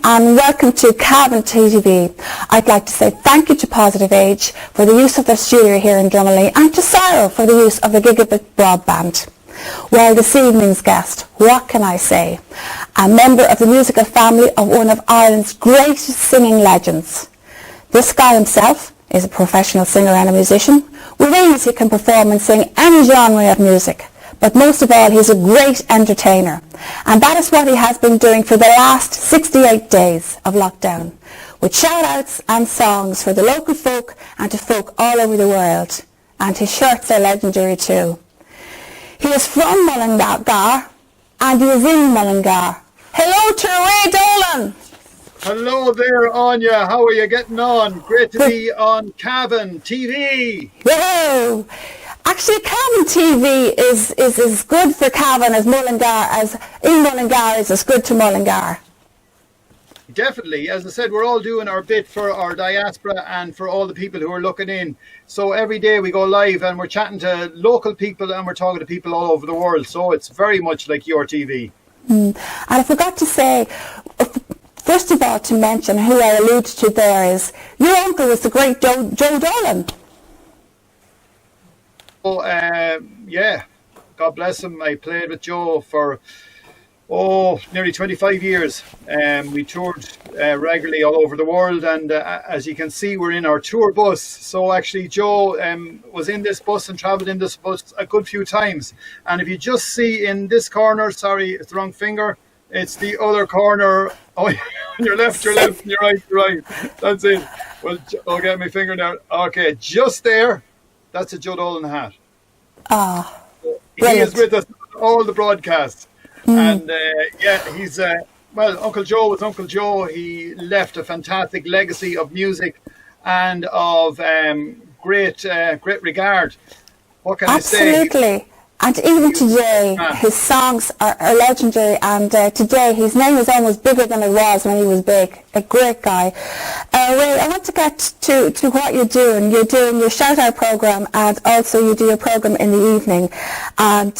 and welcome to Cavan TV. I'd like to say thank you to Positive Age for the use of their studio here in Drumley and to Cyril for the use of the gigabit broadband. Well, this evening's guest, what can I say? A member of the musical family of one of Ireland's greatest singing legends. This guy himself is a professional singer and a musician. With ease he can perform and sing any genre of music. But most of all, he's a great entertainer. And that is what he has been doing for the last 68 days of lockdown, with shout-outs and songs for the local folk and to folk all over the world. And his shirts are legendary too. He is from Mullingar, and he is in Mullingar. Hello to Ray Dolan. Hello there, Anya. How are you getting on? Great to be on Cavan TV. Whoa! Actually, Cavan TV is as good for Cavan as Mullingar, as in Mullingar is as good to Mullingar. Definitely. As I said, we're all doing our bit for our diaspora and for all the people who are looking in. So every day we go live and we're chatting to local people and we're talking to people all over the world. So it's very much like your TV. And I forgot to say, first of all, to mention who I alluded to there is your uncle was the great Joe Dolan. Oh, yeah, God bless him. I played with Joe for nearly 25 years. We toured regularly all over the world, and as you can see, we're in our tour bus. So actually Joe was in this bus and travelled in this bus a good few times. And if you just see in this corner, sorry, it's the wrong finger, it's the other corner. Oh, your left, and your right. That's it. Well, I'll get my finger now. Okay, just there. That's a Joe Dolan hat. Ah, he is with us on all the broadcasts. And he's Uncle Joe was Uncle Joe. He left a fantastic legacy of music and of great regard. What can I say? Absolutely. And even today, his songs are legendary, and today his name is almost bigger than it was when he was big. A great guy. Ray, I want to get to what you're doing. You're doing your shout-out program, and also you do your program in the evening. And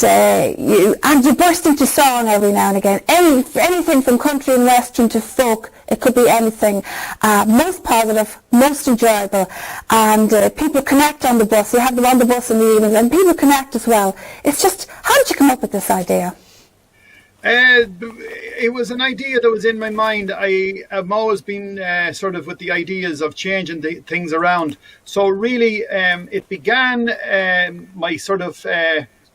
you burst into song every now and again. Anything from country and western to folk. It could be anything. Most positive, most enjoyable, and people connect on the bus. You have them on the bus in the evenings, and people connect as well. It's just, how did you come up with this idea? It was an idea that was in my mind. I have always been sort of with the ideas of changing things around. So really, it began, my sort of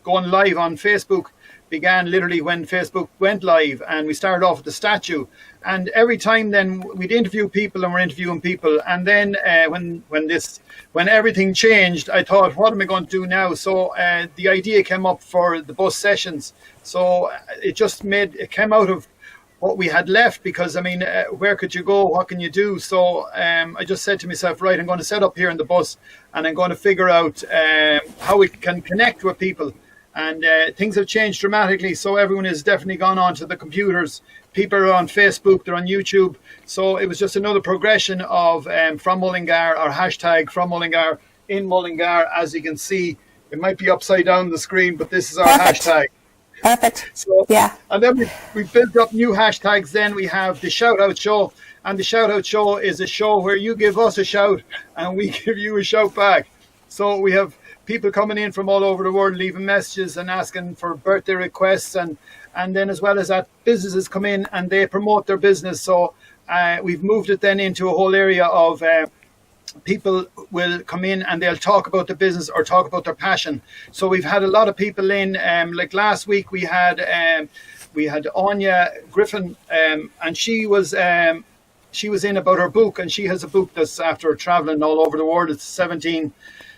going live on Facebook began literally when Facebook went live, and we started off with the statue. And every time then we'd interview people, and we're interviewing people. And then when everything changed, I thought, what am I going to do now? So the idea came up for the bus sessions. So it came out of what we had left, because I mean, where could you go? What can you do? So I just said to myself, right, I'm going to set up here in the bus, and I'm going to figure out how we can connect with people. And things have changed dramatically, so everyone has definitely gone on to the computers. People are on Facebook, they're on YouTube. So it was just another progression of from Mullingar, our hashtag from Mullingar, in Mullingar. As you can see, it might be upside down the screen, but this is our hashtag. Perfect. So, yeah. And then we built up new hashtags. Then we have the Shout Out Show. And the Shout Out Show is a show where you give us a shout and we give you a shout back. So we have people coming in from all over the world, leaving messages and asking for birthday requests, and then as well as that, businesses come in and they promote their business. So we've moved it then into a whole area of people will come in and they'll talk about the business or talk about their passion. So we've had a lot of people in, like last week we had Anya Griffin, and she was in about her book, and she has a book that's after traveling all over the world. It's 17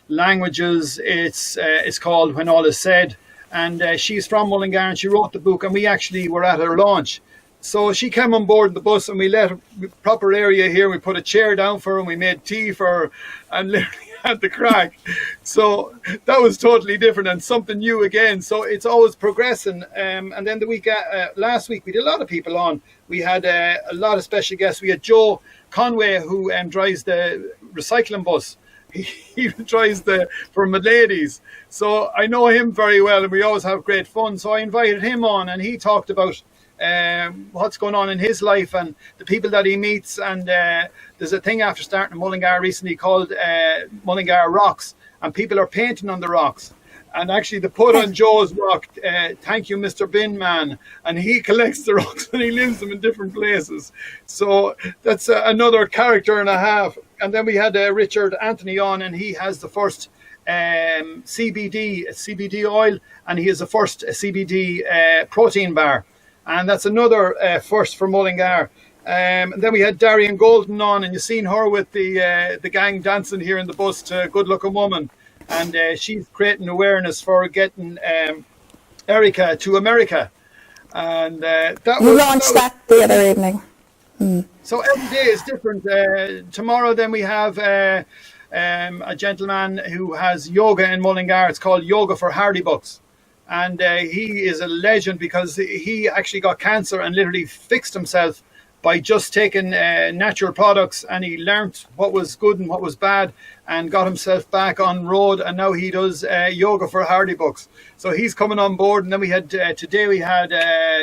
languages. It's called When All Is Said, and she's from Mullingar, and she wrote the book, and we actually were at her launch. So she came on board the bus, and we let her proper area here. We put a chair down for her, and we made tea for her, and literally had the crack. So that was totally different and something new again. So it's always progressing. And then the week last week we did a lot of people on. We had a lot of special guests. We had Joe Conway, who drives the recycling bus. He drives for my ladies. So I know him very well, and we always have great fun. So I invited him on, and he talked about what's going on in his life and the people that he meets. And there's a thing after starting in Mullingar recently called Mullingar Rocks, and people are painting on the rocks. And actually, they put on Joe's rock, "Thank you, Mr. Bin Man," and he collects the rocks and he leaves them in different places. So that's another character and a half. And then we had Richard Anthony on, and he has the first CBD oil, and he has the first CBD protein bar, and that's another first for Mullingar. And then we had Darian Golden on, and you've seen her with the gang dancing here in the bus to "Good Looking Woman." And she's creating awareness for getting Erica to America. And we launched that the other evening. So every day is different. Tomorrow then we have a gentleman who has yoga in Mullingar. It's called Yoga for Hardy Bucks. And he is a legend because he actually got cancer and literally fixed himself by just taking natural products, and he learnt what was good and what was bad and got himself back on road, and now he does yoga for Hardy Bucks. So he's coming on board. And then we had today we had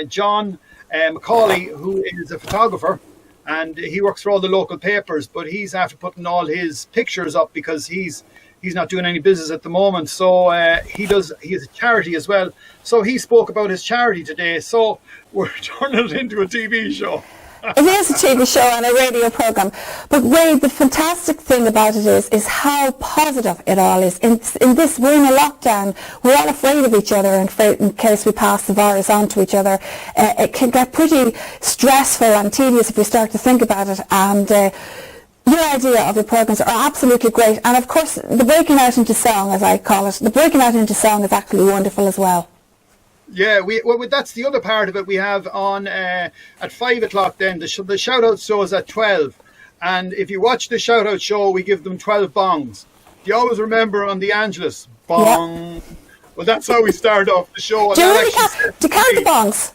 John Macaulay, who is a photographer, and he works for all the local papers, but he's after putting all his pictures up because he's not doing any business at the moment. So he has a charity as well. So he spoke about his charity today. So we're turning it into a TV show. It is a TV show and a radio program, but Ray, the fantastic thing about it is how positive it all is. In this, we're in a lockdown. We're all afraid of each other in case we pass the virus on to each other. It can get pretty stressful and tedious if we start to think about it. And your idea of the programs are absolutely great. And of course, the breaking out into song, as I call it, the breaking out into song is actually wonderful as well. Yeah, that's the other part of it. We have on at 5 o'clock then, the shout-out show is at 12. And if you watch the shout-out show, we give them 12 bongs. You always remember on the Angelus, bong. Yep. Well, that's how we start off the show. Do you really count the bongs?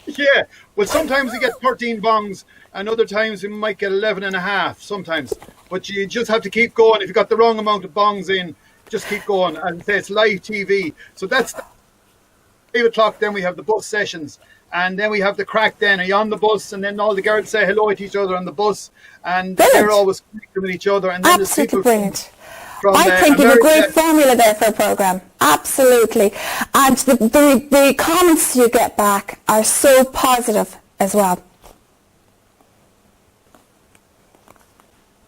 Yeah, well, sometimes we get 13 bongs, and other times we might get 11 and a half sometimes. But you just have to keep going. If you got the wrong amount of bongs in, just keep going. And say it's live TV. So that's 5 o'clock, then we have the bus sessions, and then we have the crack then. Are you on the bus? And then all the girls say hello to each other on the bus, and they're always connecting with each other. And then absolutely brilliant. From I think you have a great formula there for a programme. Absolutely. And the comments you get back are so positive as well.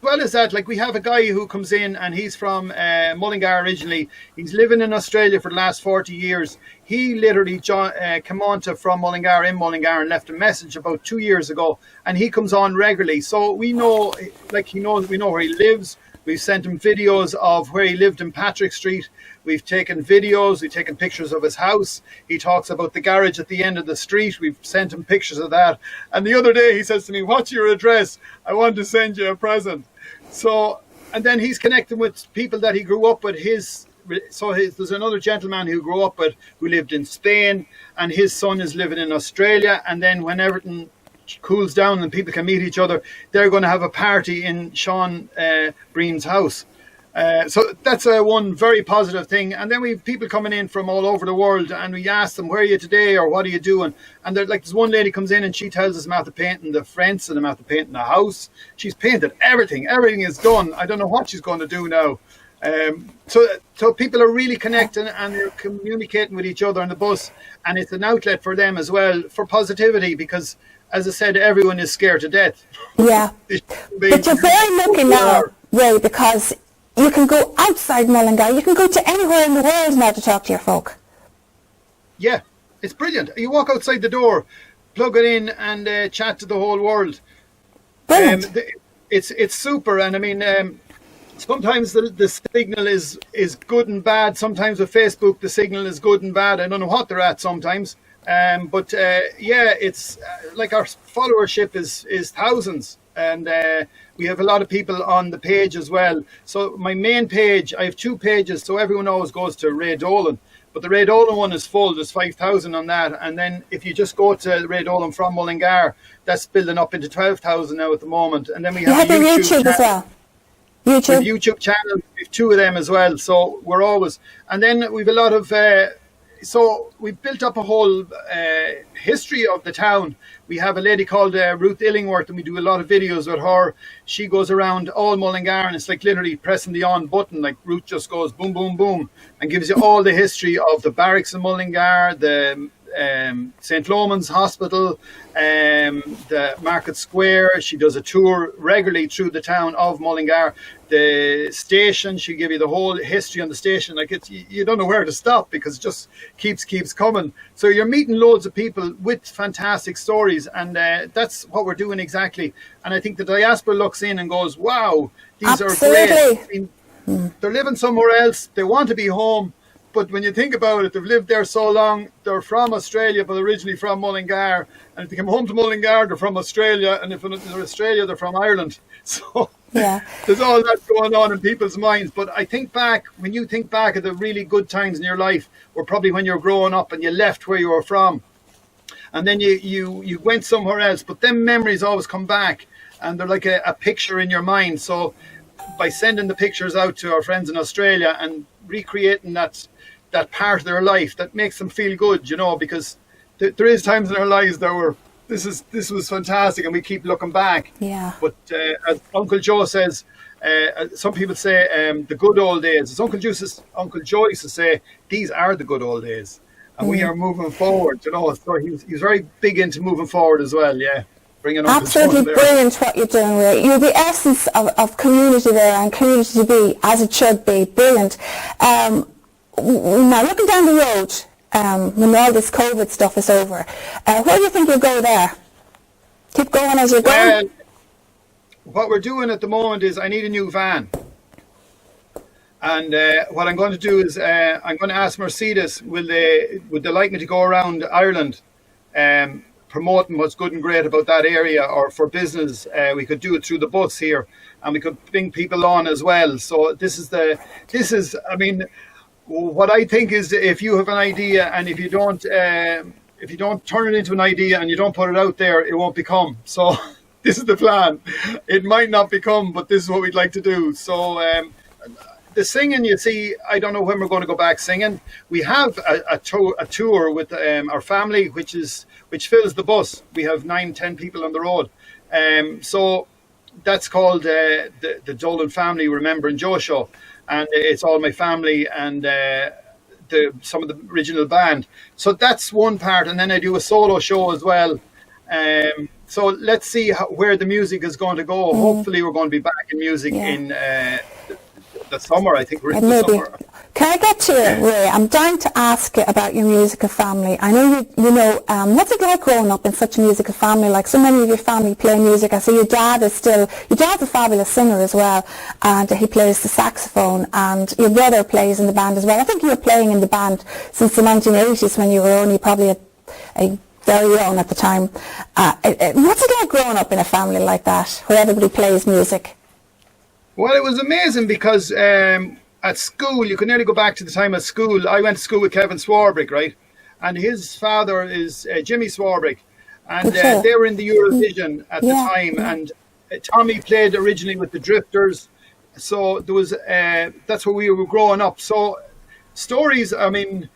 Well as that, like we have a guy who comes in and he's from Mullingar originally. He's living in Australia for the last 40 years. He literally came on from Mullingar in Mullingar and left a message about 2 years ago, and he comes on regularly. So we know, like we know where he lives. We've sent him videos of where he lived in Patrick Street. We've taken videos, we've taken pictures of his house. He talks about the garage at the end of the street. We've sent him pictures of that. And the other day he says to me, "What's your address? I want to send you a present." So, and then he's connecting with people that he grew up with. There's another gentleman who grew up with, who lived in Spain, and his son is living in Australia. And then when everything cools down and people can meet each other, they're going to have a party in Sean Breen's house. So that's one very positive thing. And then we have people coming in from all over the world, and we ask them, "Where are you today?" or "What are you doing?" And they're like, there's one lady comes in and she tells us I'm after painting the fence and I'm after painting the house. She's painted everything. Everything is done. I don't know what she's going to do now. So people are really connecting and they're communicating with each other on the bus, and it's an outlet for them as well for positivity, because as I said, everyone is scared to death. Yeah. But you're very lucky now, Ray, because you can go outside Mullingar. You can go to anywhere in the world now to talk to your folk. Yeah, it's brilliant. You walk outside the door, plug it in, and chat to the whole world. Brilliant. It's super. And I mean, sometimes the signal is good and bad. Sometimes with Facebook, the signal is good and bad. I don't know what they're at sometimes. But it's like our followership is thousands, and we have a lot of people on the page as well. So my main page, I have 2 pages, so everyone always goes to Ray Dolan, but the Ray Dolan one is full. There's 5,000 on that, and then if you just go to Ray Dolan from Mullingar, that's building up into 12,000 now at the moment. And then we have a YouTube as well. YouTube channel. We have 2 of them as well. So we're always, and then we've a lot of so we've built up a whole history of the town. We have a lady called Ruth Illingworth, and we do a lot of videos with her. She goes around all Mullingar, and it's like literally pressing the on button. Like Ruth just goes boom, boom, boom, and gives you all the history of the barracks in Mullingar, the St. Loman's Hospital, the Market Square. She does a tour regularly through the town of Mullingar. The station, she give you the whole history on the station. Like it's, you don't know where to stop because it just keeps coming. So you're meeting loads of people with fantastic stories, and that's what we're doing exactly. And I think the diaspora looks in and goes, wow, these Absolutely. are great. I mean, they're living somewhere else. They want to be home. But when you think about it, they've lived there so long. They're from Australia, but originally from Mullingar. And if they come home to Mullingar, they're from Australia. And if they're Australia, they're from Ireland. So Yeah. there's all that going on in people's minds. But I think back, when you think back of the really good times in your life, were probably when you were growing up and you left where you were from. And then you went somewhere else. But them memories always come back. And they're like a picture in your mind. So by sending the pictures out to our friends in Australia and recreating that part of their life, that makes them feel good, you know, because there is times in our lives that were, this was fantastic, and we keep looking back. Yeah. But as Uncle Joe says, some people say the good old days. As Uncle Joe used to say, these are the good old days, and we are moving forward, you know. So he's very big into moving forward as well. Yeah. Bringing Uncle Absolutely Joe there. brilliant what you're doing, Ray. You're the essence of community there, and community to be, as it should be. Brilliant. Now, looking down the road, when all this COVID stuff is over, where do you think you'll go there? Keep going as you're going? What we're doing at the moment is I need a new van. And what I'm going to do is I'm going to ask Mercedes, would they like me to go around Ireland promoting what's good and great about that area, or for business? We could do it through the bus here, and we could bring people on as well. So this is I mean, what I think is, if you have an idea, and if you don't turn it into an idea and you don't put it out there, it won't become. So this is the plan. It might not become, but this is what we'd like to do. So the singing, you see, I don't know when we're going to go back singing. We have a tour with our family, which fills the bus. We have 9-10 people on the road. So that's called the Dolan Family Remember and Joe Show. And it's all my family and some of the original band. So that's one part. And then I do a solo show as well. So let's see where the music is going to go. Hopefully we're going to be back in music in the summer. I think we're in the summer. Can I get to you, Ray? I'm dying to ask you about your musical family. I know you know, what's it like growing up in such a musical family? Like, so many of your family play music. I see your dad's a fabulous singer as well, and he plays the saxophone, and your brother plays in the band as well. I think you were playing in the band since the 1980s, when you were only probably a very young at the time. What's it like growing up in a family like that, where everybody plays music? Well, it was amazing because at school, you could nearly go back to the time at school. I went to school with Kevin Swarbrick, right? And his father is Jimmy Swarbrick. And they were in the Eurovision at the time. And Tommy played originally with the Drifters. So there was that's where we were growing up. So stories, I mean,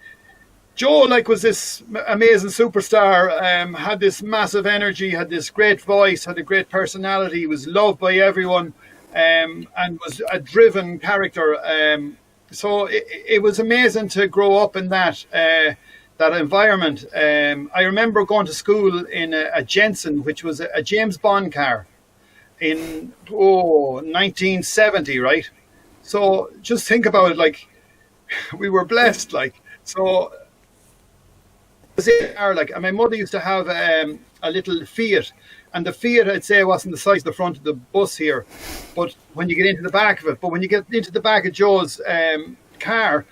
Joe was this amazing superstar, had this massive energy, had this great voice, had a great personality, was loved by everyone. And was a driven character. So it was amazing to grow up in that environment. I remember going to school in a Jensen, which was a James Bond car in 1970, right? So just think about it, we were blessed, so. And my mother used to have a little Fiat. And the Fiat, I'd say, wasn't the size of the front of the bus here, but when you get into the back of it, when you get into the back of Joe's car,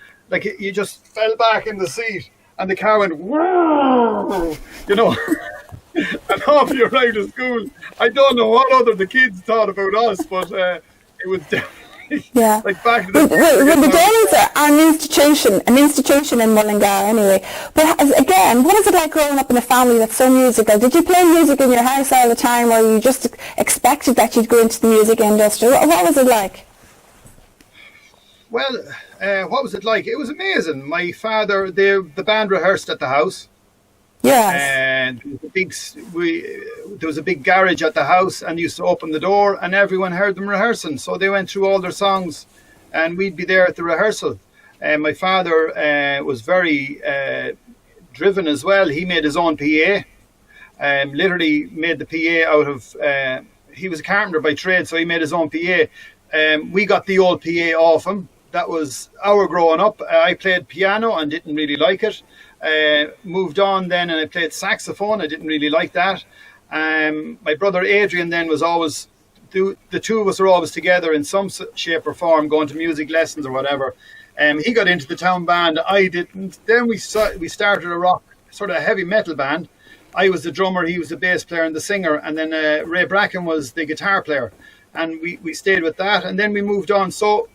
you just fell back in the seat, and the car went, whoa, you know, and off you ride to school. I don't know what the kids thought about us, but it was definitely back to the the Dolans are an institution in Mullingar anyway. But again, what is it like growing up in a family that's so musical? Did you play music in your house all the time, or you just expected that you'd go into the music industry? What was it like? Well, what was it like? It was amazing. My father, the band rehearsed at the house. Yes. And there was a big garage at the house, and used to open the door, and everyone heard them rehearsing. So they went through all their songs, and we'd be there at the rehearsal. And my father was very driven as well. He made his own PA. Literally made the PA out of. He was a carpenter by trade, so he made his own PA. We got the old PA off him. That was our growing up. I played piano and didn't really like it. Moved on then, and I played saxophone. I didn't really like that. My brother Adrian then was always, the two of us were always together in some shape or form, going to music lessons or whatever. He got into the town band. I didn't. Then we started a rock, sort of a heavy metal band. I was the drummer, he was the bass player and the singer, and then Ray Bracken was the guitar player. And we stayed with that, and then we moved on. So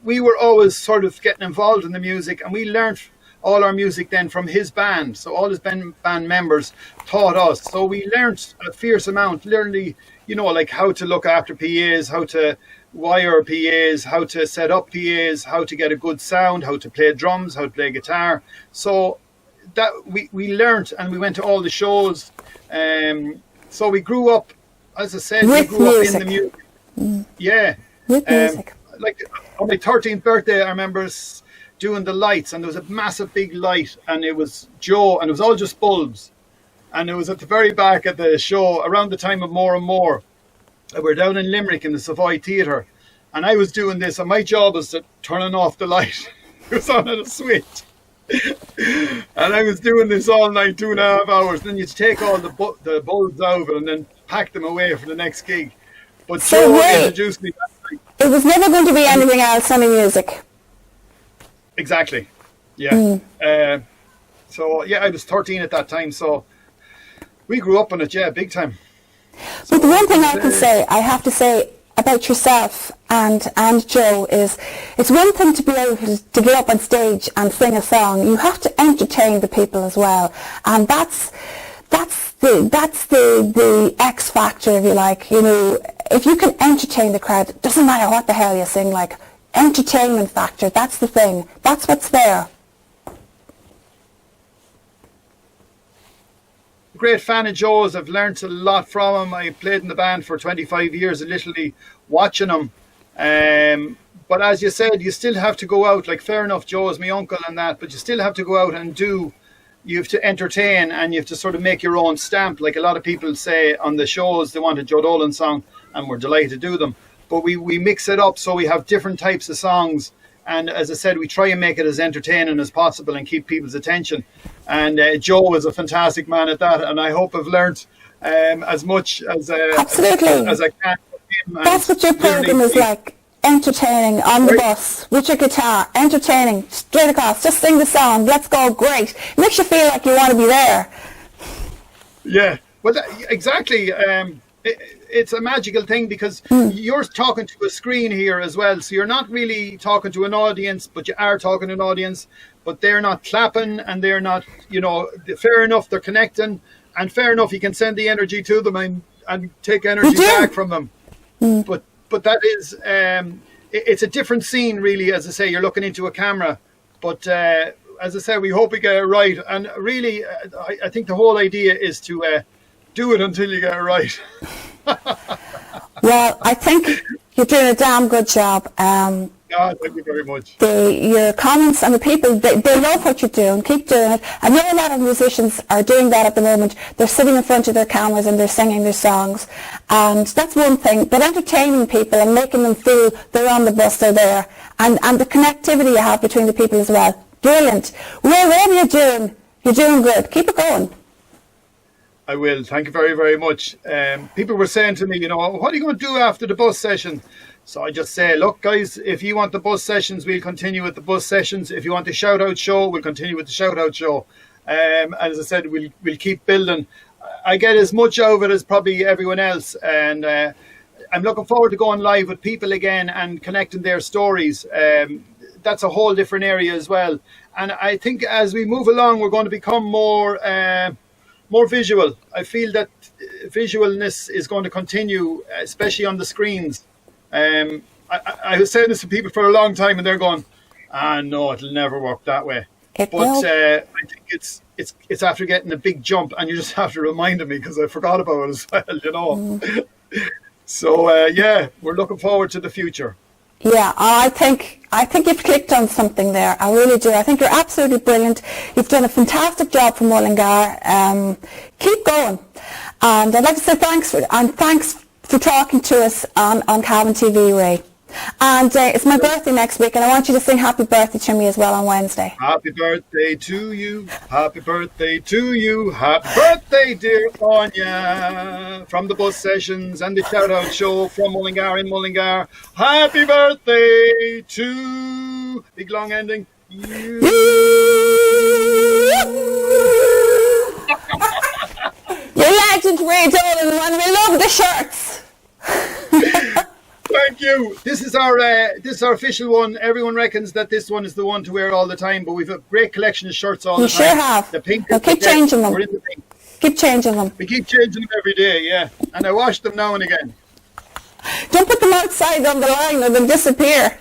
we were always sort of getting involved in the music, and we learned all our music then from his band. So all his band members taught us. So we learned a fierce amount, literally, like how to look after PAs, how to wire PAs, how to set up PAs, how to get a good sound, how to play drums, how to play guitar. So that we learned, and we went to all the shows. So we grew up, as I said, with we grew music. up in the music. Yeah. With music. Like on my 13th birthday, I remember doing the lights, and there was a massive big light, and it was Joe, and it was all just bulbs, and it was at the very back of the show around the time of More and More. We're down in Limerick in the Savoy Theatre, and I was doing this, and my job was to turning off the light. It was on at a switch. And I was doing this all night, 2.5 hours. Then you'd take all the bulbs out and then pack them away for the next gig. But So Joe wait. introduced me that night. It was never going to be anything else, only music. Exactly. Yeah. So yeah, I was 13 at that time. So we grew up on it, yeah, big time. But the one thing I have to say about yourself and Joe is, it's one thing to be able to get up on stage and sing a song. You have to entertain the people as well, and that's the X factor, if you like. If you can entertain the crowd, it doesn't matter what the hell you sing. Like, entertainment factor, that's the thing. That's what's there. Great fan of Joe's. I've learnt a lot from him. I played in the band for 25 years, literally watching him. But as you said, you still have to go out. Like, fair enough, Joe is my uncle and that, but you still have to go out and you have to entertain, and you have to sort of make your own stamp. Like a lot of people say on the shows, they want a Joe Dolan song, and we're delighted to do them. But we mix it up, so we have different types of songs. And as I said, we try and make it as entertaining as possible and keep people's attention. And Joe is a fantastic man at that. And I hope I've learnt as much as Absolutely. as I can from him. That's what your program is like. Entertaining on the bus with your guitar, entertaining straight across. Just sing the song. Let's go. Great. Makes you feel like you want to be there. Yeah, well, exactly. It's a magical thing, because you're talking to a screen here as well. So you're not really talking to an audience, but you are talking to an audience. But they're not clapping, and they're not, fair enough, they're connecting. And fair enough, you can send the energy to them and take energy back from them. But that is, it's a different scene, really. As I say, you're looking into a camera. But as I said, we hope we get it right. And really, I think the whole idea is to do it until you get it right. Well, I think you're doing a damn good job. Thank you very much. Your comments and the people, they love what you're doing. Keep doing it. I know a lot of musicians are doing that at the moment. They're sitting in front of their cameras and they're singing their songs. And that's one thing. But entertaining people and making them feel they're on the bus, they're there. And the connectivity you have between the people as well. Brilliant. Whatever you're doing good. Keep it going. I will. Thank you very, very much. People were saying to me, what are you going to do after the bus session? So I just say, look, guys, if you want the bus sessions, we'll continue with the bus sessions. If you want the shout-out show, we'll continue with the shout-out show. As I said, we'll keep building. I get as much out of it as probably everyone else. And I'm looking forward to going live with people again and connecting their stories. That's a whole different area as well. And I think as we move along, we're going to become more visual. I feel that visualness is going to continue, especially on the screens. I was saying this to people for a long time, and they're going, no, it'll never work that way. It will. I think it's after getting a big jump, and you just have to remind me because I forgot about it as well, you know. So yeah, we're looking forward to the future. Yeah, I think you've clicked on something there. I really do. I think you're absolutely brilliant. You've done a fantastic job for Mullingar. Keep going. And I'd like to say thanks for talking to us on Cavan TV, Ray. And it's my birthday next week, and I want you to sing happy birthday to me as well on Wednesday. Happy birthday to you. Happy birthday to you. Happy birthday, dear Anya. From the bus sessions and the shout out show from Mullingar in Mullingar. Happy birthday to big long ending. You. You're legend, Ray Dolan, and we love the shirts. Thank you. This is our official one. Everyone reckons that this one is the one to wear all the time, but we've a great collection of shirts all the time. You sure have. The pink. Now keep changing them. We're in the pink. Keep changing them. We keep changing them every day, yeah. And I wash them now and again. Don't put them outside on the line or they'll disappear.